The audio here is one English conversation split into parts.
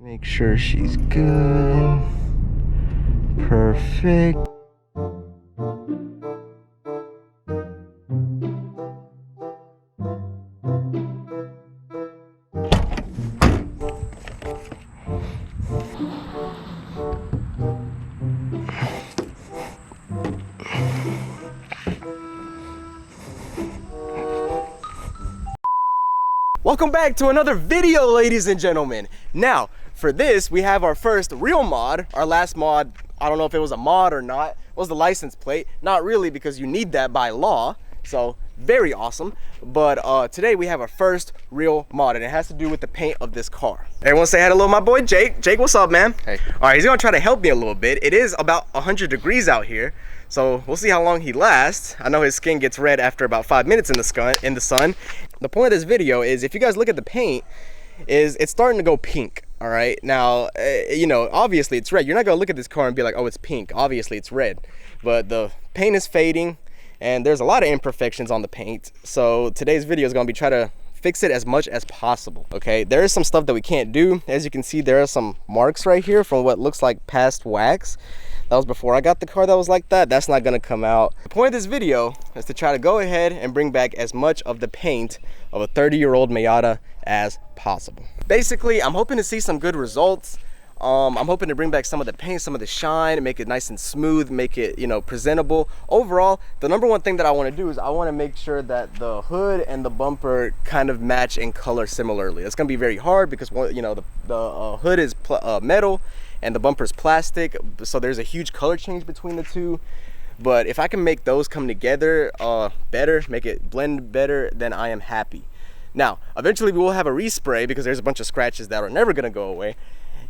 Make sure she's good. Perfect. Welcome back to another video, ladies and gentlemen. Now, for this, we have our first real mod. Our last mod, I don't know if it was a mod or not, was the license plate. Not really, because you need that by law. So, very awesome. But today we have our first real mod, and it has to do with the paint of this car. Everyone say hi to my boy Jake. Jake, what's up, man? Hey. All right, he's gonna try to help me a little bit. It is about 100 degrees out here, so we'll see how long he lasts. I know his skin gets red after about 5 minutes in the sun. The point of this video is, if you guys look at the paint, it's starting to go pink. All right, now, you know, obviously it's red. You're not gonna look at this car and be like, oh, it's pink. Obviously it's red, but the paint is fading and there's a lot of imperfections on the paint. So today's video is gonna be try to fix it as much as possible, okay? There is some stuff that we can't do. As you can see, there are some marks right here from what looks like past wax. That was before I got the car that was like that. That's not gonna come out. The point of this video is to try to go ahead and bring back as much of the paint of a 30-year-old Miata as possible. Basically, I'm hoping to see some good results. I'm hoping to bring back some of the paint, some of the shine, make it nice and smooth, make it, you know, presentable. Overall, the number one thing that I want to do is I want to make sure that the hood and the bumper kind of match in color similarly. It's going to be very hard because, you know, the hood is metal and the bumper is plastic, so there's a huge color change between the two. But if I can make those come together better, make it blend better, then I am happy. Now, eventually we will have a respray because there's a bunch of scratches that are never going to go away.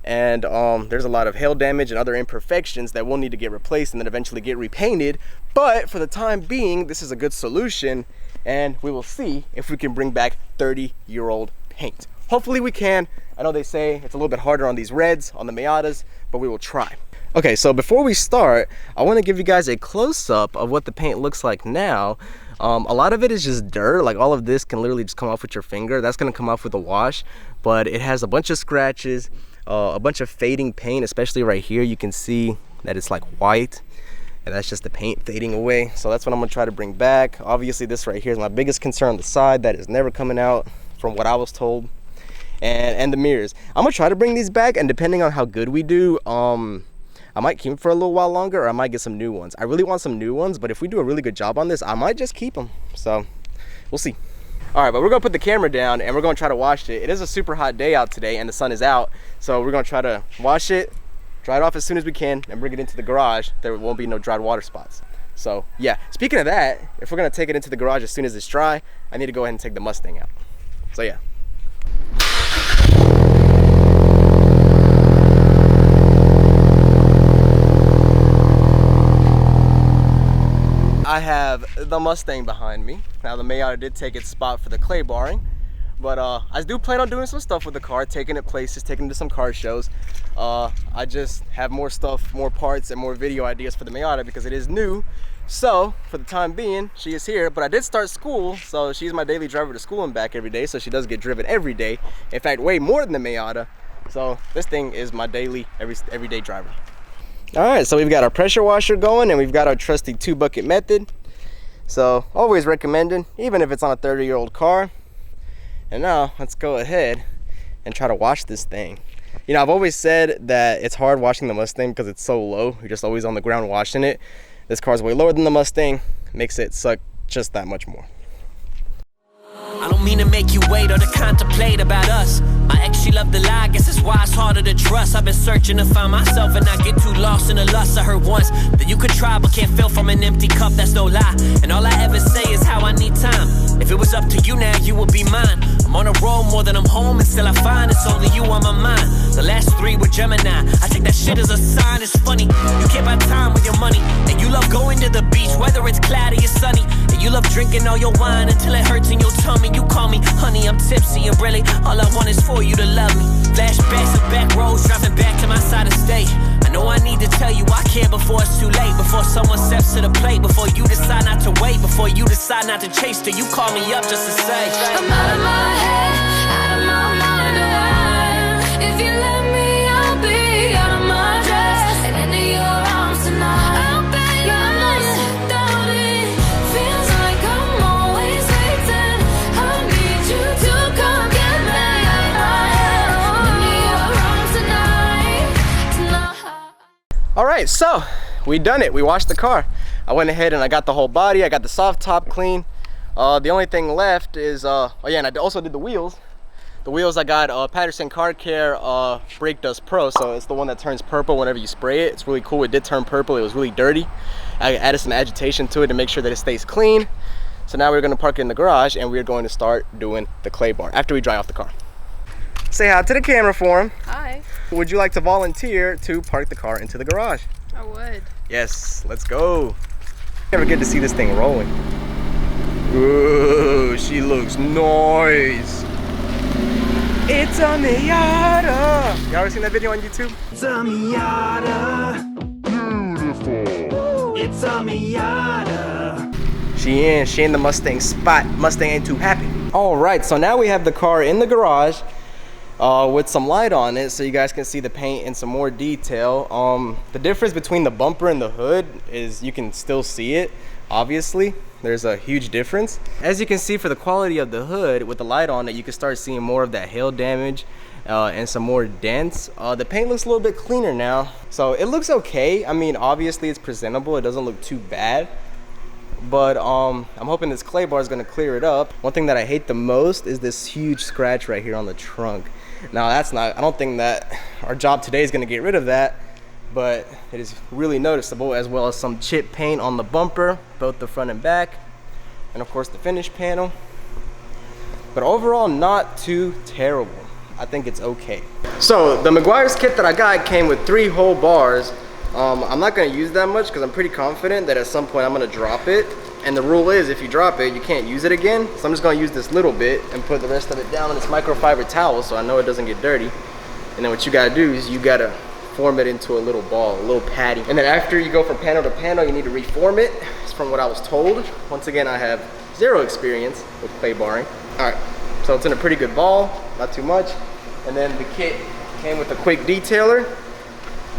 And there's a lot of hail damage and other imperfections that will need to get replaced and then eventually get repainted. But for the time being, this is a good solution, and we will see if we can bring back 30-year-old paint. Hopefully we can. I know they say it's a little bit harder on these reds, on the Miatas, but we will try. Okay, so before we start, I want to give you guys a close-up of what the paint looks like now. A lot of it is just dirt. Like, all of this can literally just come off with your finger. That's going to come off with a wash, but it has a bunch of scratches, a bunch of fading paint, especially right here. You can see that it's like white, and that's just the paint fading away. So that's what I'm going to try to bring back. Obviously, this right here is my biggest concern on the side. That is never coming out from what I was told. And the mirrors. I'm going to try to bring these back, and depending on how good we do, I might keep them for a little while longer, or I might get some new ones. I really want some new ones, but if we do a really good job on this, I might just keep them. So we'll see. All right, but we're gonna put the camera down and we're gonna try to wash it. It is a super hot day out today and the sun is out, so we're gonna try to wash it, dry it off as soon as we can, and bring it into the garage. There won't be no dried water spots. So yeah, speaking of that, if we're gonna take it into the garage as soon as it's dry, I need to go ahead and take the Mustang out. So yeah. I have the Mustang behind me. Now, the Miata did take its spot for the clay barring, but I do plan on doing some stuff with the car, taking it places, taking it to some car shows. I just have more stuff, more parts, and more video ideas for the Miata because it is new. So for the time being, she is here, but I did start school, so she's my daily driver to school and back every day, so she does get driven every day. In fact, way more than the Miata. So this thing is my daily, everyday driver. All right, so we've got our pressure washer going, and we've got our trusty 2-bucket method. So always recommended, even if it's on a 30-year-old car. And now let's go ahead and try to wash this thing. You know, I've always said that it's hard washing the Mustang because it's so low. You're just always on the ground washing it. This car's way lower than the Mustang, makes it suck just that much more. I don't mean to make you wait or to contemplate about us. My ex, she loved to lie, guess that's why it's harder to trust. I've been searching to find myself and not get too lost in the lust. I heard once that you could try but can't fill from an empty cup, that's no lie. And all I ever say is how I need time. If it was up to you now, you would be mine. I'm on a roll more than I'm home, and still I find it's only you on my mind. The last 3 were Gemini, I take that shit as a sign. It's funny, you can't buy time with your money, and you love going to the beach, whether it's cloudy or sunny. And you love drinking all your wine until it hurts in your tummy. You call me honey, I'm tipsy, and really all I want is for you to love me. Flashbacks of back roads, driving back to my side of state. I know I need to tell you I care before it's too late, before someone steps to the plate, before you decide not to wait, before you decide not to chase till you call me up just to say I'm out of my head, out of my mind. If you let me right, so we done it. We washed the car. I went ahead and I got the whole body. I got the soft top clean. The only thing left is oh yeah, and I also did the wheels. The wheels I got Patterson Car Care Brake Dust Pro, so it's the one that turns purple whenever you spray it. It's really cool. It did turn purple. It was really dirty. I added some agitation to it to make sure that it stays clean. So now we're gonna park it in the garage and we're going to start doing the clay bar after we dry off the car. Say hi to the camera for him. Hi. Would you like to volunteer to park the car into the garage? I would. Yes, let's go. Never get to see this thing rolling. Ooh, she looks nice. It's a Miata. Y'all ever seen that video on YouTube? It's a Miata. Beautiful. It's a Miata. She in the Mustang spot. Mustang ain't too happy. All right, so now we have the car in the garage with some light on it so you guys can see the paint in some more detail. The difference between the bumper and the hood is you can still see it, obviously. There's a huge difference. As you can see, for the quality of the hood with the light on it, you can start seeing more of that hail damage and some more dents. The paint looks a little bit cleaner now, so it looks okay. I mean, obviously it's presentable. It doesn't look too bad, but I'm hoping this clay bar is gonna clear it up. One thing that I hate the most is this huge scratch right here on the trunk. Now I don't think that our job today is gonna get rid of that, but it is really noticeable, as well as some chip paint on the bumper, both the front and back, and of course the finish panel. But overall, not too terrible. I think it's okay. So the Meguiar's kit that I got came with 3 whole bars. I'm not gonna use that much because I'm pretty confident that at some point I'm gonna drop it. And the rule is, if you drop it, you can't use it again. So I'm just gonna use this little bit and put the rest of it down in this microfiber towel so I know it doesn't get dirty. And then what you gotta do is you gotta form it into a little ball, a little patty. And then after you go from panel to panel, you need to reform it. It's from what I was told. Once again, I have 0 experience with clay barring. All right, so it's in a pretty good ball, not too much. And then the kit came with a quick detailer.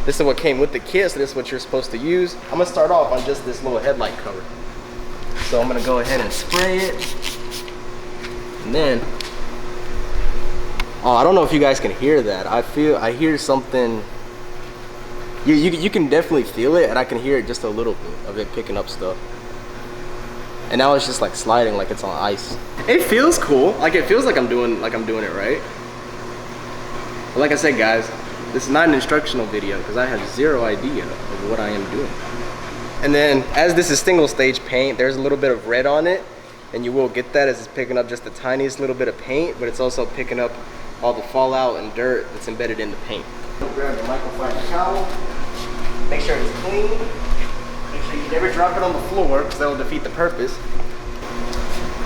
This is what came with the kit, so this is what you're supposed to use. I'm gonna start off on just this little headlight cover. So I'm gonna go ahead and spray it. And then, oh, I don't know if you guys can hear that. I hear something. You can definitely feel it, and I can hear it just a little bit of it picking up stuff. And now it's just like sliding like it's on ice. It feels cool. Like it feels like I'm doing it right. But like I said, guys, this is not an instructional video because I have 0 idea of what I am doing. And then, as this is single stage paint, there's a little bit of red on it, and you will get that as it's picking up just the tiniest little bit of paint, but it's also picking up all the fallout and dirt that's embedded in the paint. Grab the microfiber towel, make sure it's clean, make sure you never drop it on the floor because that will defeat the purpose,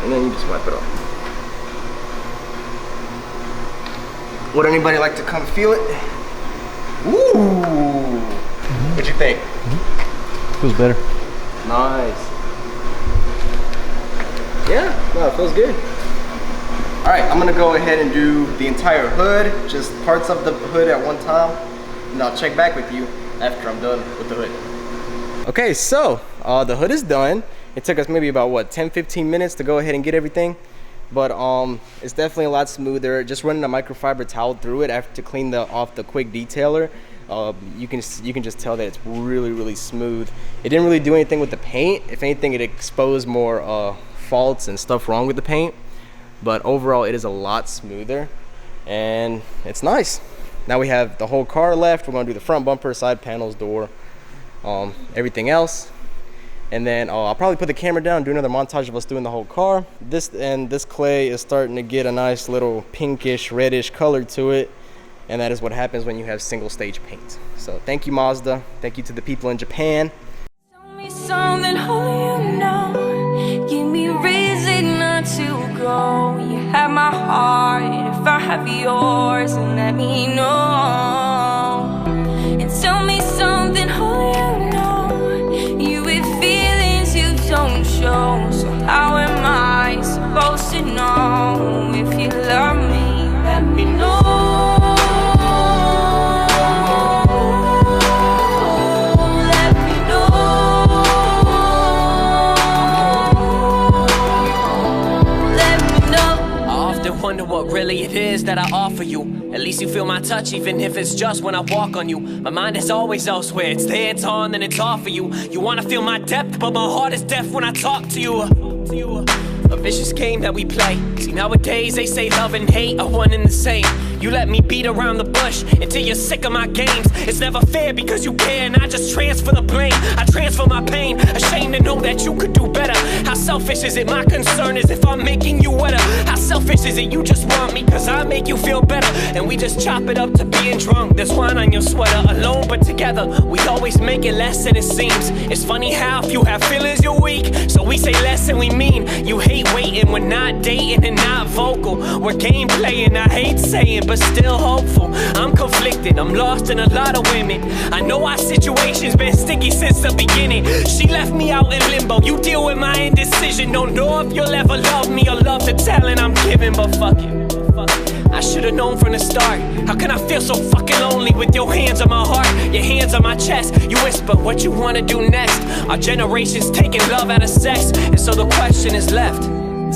and then you just wipe it off. Would anybody like to come feel it? Ooh! What'd you think? Feels better. Nice. Yeah, no, it feels good. All right, I'm gonna go ahead and do the entire hood, just parts of the hood at one time, and I'll check back with you after I'm done with the hood. Okay, so the hood is done. It took us maybe about, what, 10-15 minutes to go ahead and get everything, but it's definitely a lot smoother. Just running a microfiber towel through it after to clean off the quick detailer, you can just tell that it's really smooth. It didn't really do anything with the paint. If anything, it exposed more faults and stuff wrong with the paint. But overall, it is a lot smoother, and it's nice. Now we have the whole car left. We're gonna do the front bumper, side panels, door, everything else. And then I'll probably put the camera down and do another montage of us doing the whole car. This clay is starting to get a nice little pinkish, reddish color to it. And that is what happens when you have single stage paint. So thank you, Mazda. Thank you to the people in Japan. Tell me something, oh, you know. Give me reason not to go. You have my heart, if I have yours, and let me know. And tell me something, oh, you know. You with feelings you don't show. So how am I supposed to know if you love me? Let me know. Wonder what really really it is that I offer you. At least you feel my touch, even if it's just when I walk on you. My mind is always elsewhere, it's there, it's on, then it's off for you. You wanna feel my depth, but my heart is deaf when I talk to you. A vicious game that we play. See, nowadays they say love and hate are one and the same. You let me beat around the bush until you're sick of my games. It's never fair because you care and I just transfer the blame. I transfer my pain, ashamed to know that you could do better. How selfish is it? My concern is if I'm making you wetter. How selfish is it? You just want me cause I make you feel better. And we just chop it up to being drunk. There's wine on your sweater, alone but together. We always make it less than it seems. It's funny how if you have feelings you're weak. So we say less than we mean. You hate waiting, we're not dating and not vocal. We're game playing, I hate saying, but still hopeful. I'm conflicted, I'm lost in a lot of women. I know our situation's been sticky since the beginning. She left me out in limbo, you deal with my indecision. Don't know if you'll ever love me or love the talent I'm giving, but fuck it. I should've known from the start. How can I feel so fucking lonely with your hands on my heart, your hands on my chest? You whisper what you wanna do next. Our generation's taking love out of sex, and so the question is left.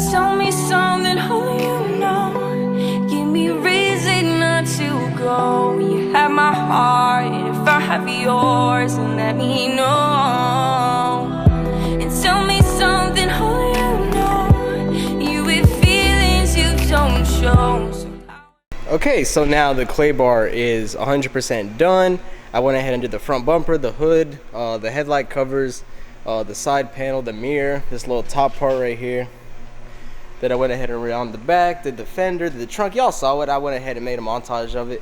Tell me something, who you know. Give me reason not to go. You have my heart, if I have yours, then let me know. And tell me something, who you know. You with feelings you don't show. Okay, so now the clay bar is 100% done. I went ahead and did the front bumper, the hood, the headlight covers, the side panel, the mirror, this little top part right here. Then I went ahead and around the back, did the fender, did the trunk. Y'all saw it. I went ahead and made a montage of it.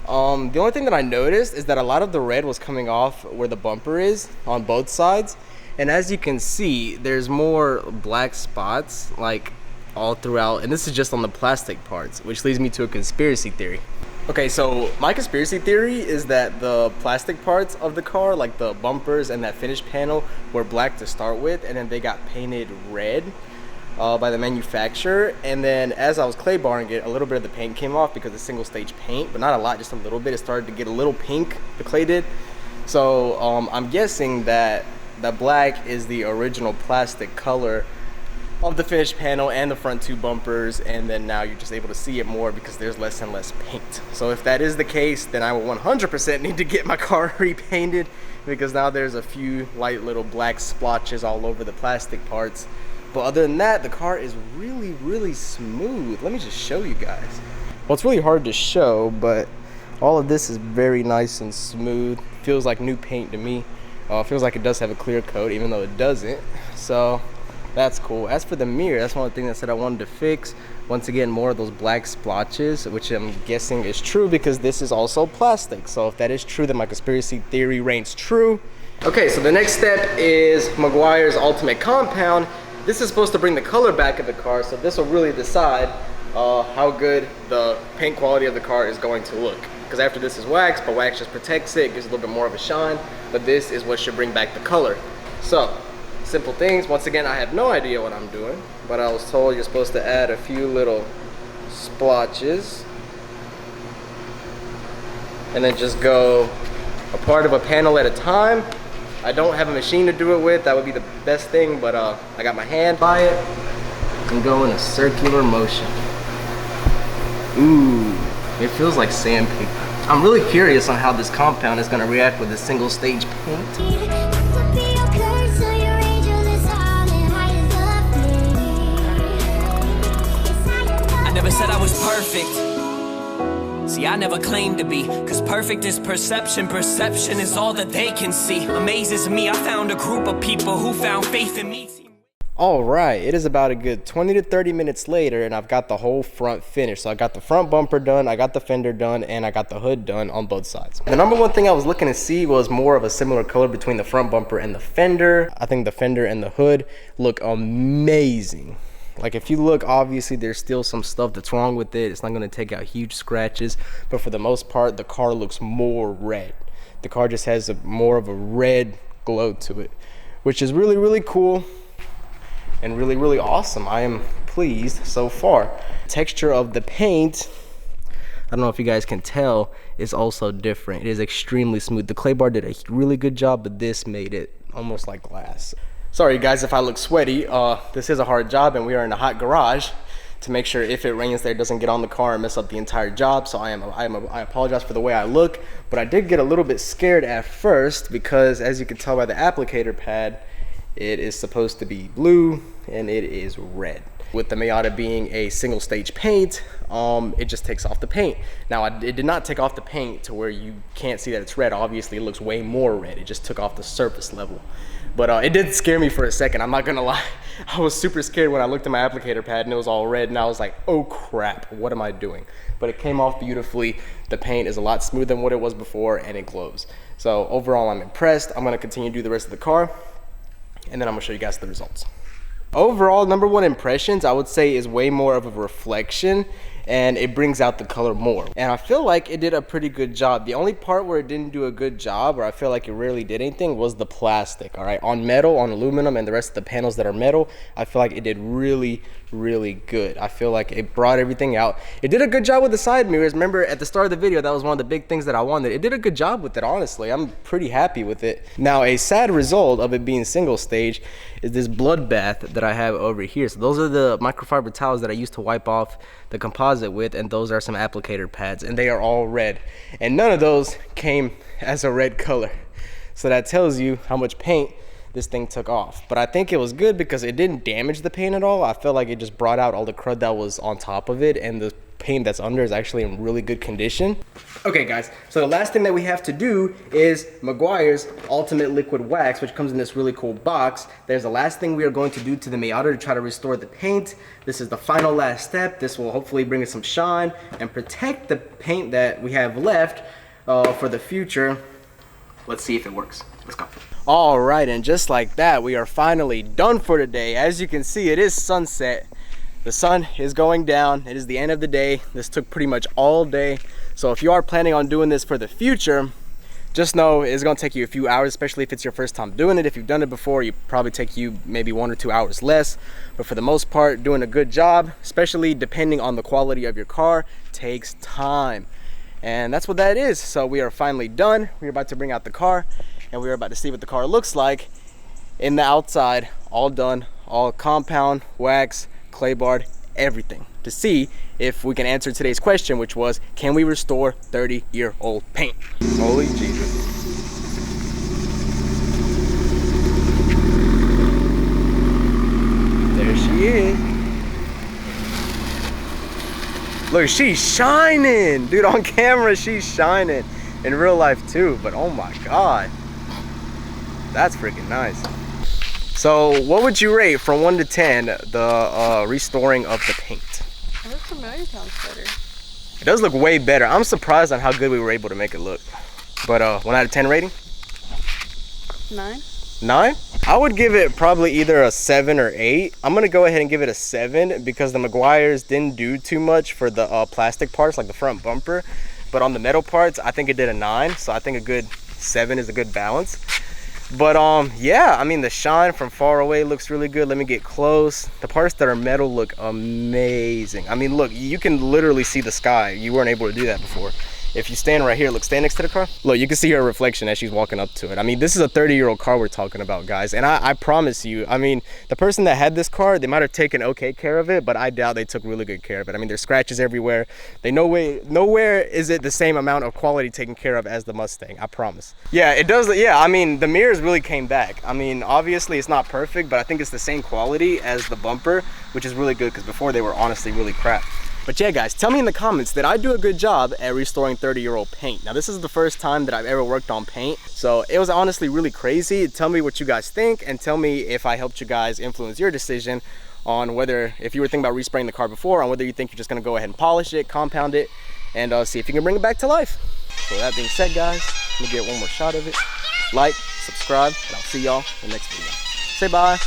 The only thing that I noticed is that a lot of the red was coming off where the bumper is on both sides. And as you can see, there's more black spots like all throughout. And this is just on the plastic parts, which leads me to a conspiracy theory. Okay, so my conspiracy theory is that the plastic parts of the car, like the bumpers and that finish panel, were black to start with, and then they got painted red by the manufacturer. And then as I was clay barring it, a little bit of the paint came off because it's single stage paint, but not a lot, just a little bit. It started to get a little pink, the clay did. So I'm guessing that the black is the original plastic color of the finished panel and the front two bumpers, and then now you're just able to see it more because there's less and less paint. So if that is the case, then I will 100% need to get my car repainted, because now there's a few light little black splotches all over the plastic parts. But other than that, the car is really, really smooth. Let me just show you guys. Well, it's really hard to show, but all of this is very nice and smooth. Feels like new paint to me. Feels like it does have a clear coat, even though it doesn't. So that's cool. As for the mirror, that's one of the things I said I wanted to fix. Once again, more of those black splotches, which I'm guessing is true because this is also plastic. So if that is true, then my conspiracy theory reigns true. Okay, so the next step is Meguiar's Ultimate Compound. This is supposed to bring the color back of the car, so this will really decide how good the paint quality of the car is going to look. Because after this is wax, but wax just protects it, gives a little bit more of a shine, but this is what should bring back the color. So, simple things. Once again, I have no idea what I'm doing, but I was told you're supposed to add a few little splotches and then just go a part of a panel at a time. I don't have a machine to do it with. That would be the best thing, but I got my hand by it and go in a circular motion. Ooh, it feels like sandpaper. I'm really curious on how this compound is gonna react with a single stage paint. I never said I was perfect. See, I never claimed to be, cause perfect is perception. Perception is all that they can see. Amazes me, I found a group of people who found faith in me. All right, it is about a good 20 to 30 minutes later, and I've got the whole front finished. So I got the front bumper done, I got the fender done, and I got the hood done on both sides. The number one thing I was looking to see was more of a similar color between the front bumper and the fender. I think the fender and the hood look amazing. Like, if you look, obviously there's still some stuff that's wrong with it. It's not going to take out huge scratches, but for the most part, the car looks more red. The car just has more of a red glow to it, which is really, really cool and really, really awesome. I am pleased so far. Texture of the paint, I don't know if you guys can tell, is also different. It is extremely smooth. The clay bar did a really good job, but this made it almost like glass. Sorry guys if I look sweaty. This is a hard job and we are in a hot garage. to make sure if it rains there, it doesn't get on the car and mess up the entire job. So I apologize for the way I look, but I did get a little bit scared at first because, as you can tell by the applicator pad, it is supposed to be blue and it is red. With the Miata being a single stage paint, it just takes off the paint. Now, it did not take off the paint to where you can't see that it's red. Obviously, it looks way more red. It just took off the surface level. But it did scare me for a second. I'm not gonna lie. I was super scared when I looked at my applicator pad and it was all red, and I was like, oh crap, what am I doing? But it came off beautifully. The paint is a lot smoother than what it was before, and it glows. So overall, I'm impressed. I'm gonna continue to do the rest of the car, and then I'm gonna show you guys the results. Overall, number one impressions, I would say, is way more of a reflection, and it brings out the color more. And I feel like it did a pretty good job. The only part where it didn't do a good job, or I feel like it rarely did anything, was the plastic, all right? On metal, on aluminum, and the rest of the panels that are metal, I feel like it did really, really good. I feel like it brought everything out. It did a good job with the side mirrors. Remember, at the start of the video, that was one of the big things that I wanted. It did a good job with it, honestly. I'm pretty happy with it. Now, a sad result of it being single stage is this bloodbath that I have over here. So those are the microfiber towels that I used to wipe off the composite with, and those are some applicator pads, and they are all red. And none of those came as a red color. So that tells you how much paint this thing took off. But I think it was good because it didn't damage the paint at all. I felt like it just brought out all the crud that was on top of it, and the paint that's under is actually in really good condition. Okay guys, so the last thing that we have to do is Meguiar's Ultimate Liquid Wax, which comes in this really cool box. There's the last thing we are going to do to the Miata to try to restore the paint. This is the final last step. This will hopefully bring us some shine and protect the paint that we have left for the future. Let's see if it works. Let's go. All right, and just like that, we are finally done for today. As you can see, it is sunset. The sun is going down. It is the end of the day. This took pretty much all day. So if you are planning on doing this for the future, just know it's gonna take you a few hours, especially if it's your first time doing it. If you've done it before, you probably take you maybe 1 or 2 hours less. But for the most part, doing a good job, especially depending on the quality of your car, takes time. And that's what that is. So we are finally done. We're about to bring out the car, and we're about to see what the car looks like in the outside, all done, all compound, wax, clay barred, everything, to see if we can answer today's question, which was, can we restore 30-year-old paint? Holy Jesus. There she is. Look, she's shining. Dude, on camera, she's shining. In real life too, but oh my God. That's freaking nice. So what would you rate from 1 to 10 the restoring of the paint? It looks a million times better. It does look way better. I'm surprised on how good we were able to make it look. But 1 out of 10 rating? 9. 9? I would give it probably either a 7 or 8. I'm gonna go ahead and give it a 7 because the Meguiar's didn't do too much for the plastic parts, like the front bumper. But on the metal parts, I think it did a 9. So I think a good 7 is a good balance. But yeah, I mean, the shine from far away looks really good. Let me get close. The parts that are metal look amazing. I mean, look, you can literally see the sky. You weren't able to do that before. If you stand right here, look, stand next to the car. Look, you can see her reflection as she's walking up to it. I mean, this is a 30-year-old car we're talking about, guys. And I promise you, I mean, the person that had this car, they might have taken okay care of it, but I doubt they took really good care of it. I mean, there's scratches everywhere. Nowhere is it the same amount of quality taken care of as the Mustang, I promise. Yeah, it does. Yeah, I mean, the mirrors really came back. I mean, obviously it's not perfect, but I think it's the same quality as the bumper, which is really good because before they were honestly really crap. But yeah, guys, tell me in the comments, did I do a good job at restoring 30-year-old paint? Now, this is the first time that I've ever worked on paint, so it was honestly really crazy. Tell me what you guys think, and tell me if I helped you guys influence your decision on whether, if you were thinking about respraying the car before, on whether you think you're just gonna go ahead and polish it, compound it, and see if you can bring it back to life. So that being said, guys, let me get one more shot of it. Like, subscribe, and I'll see y'all in the next video. Say bye.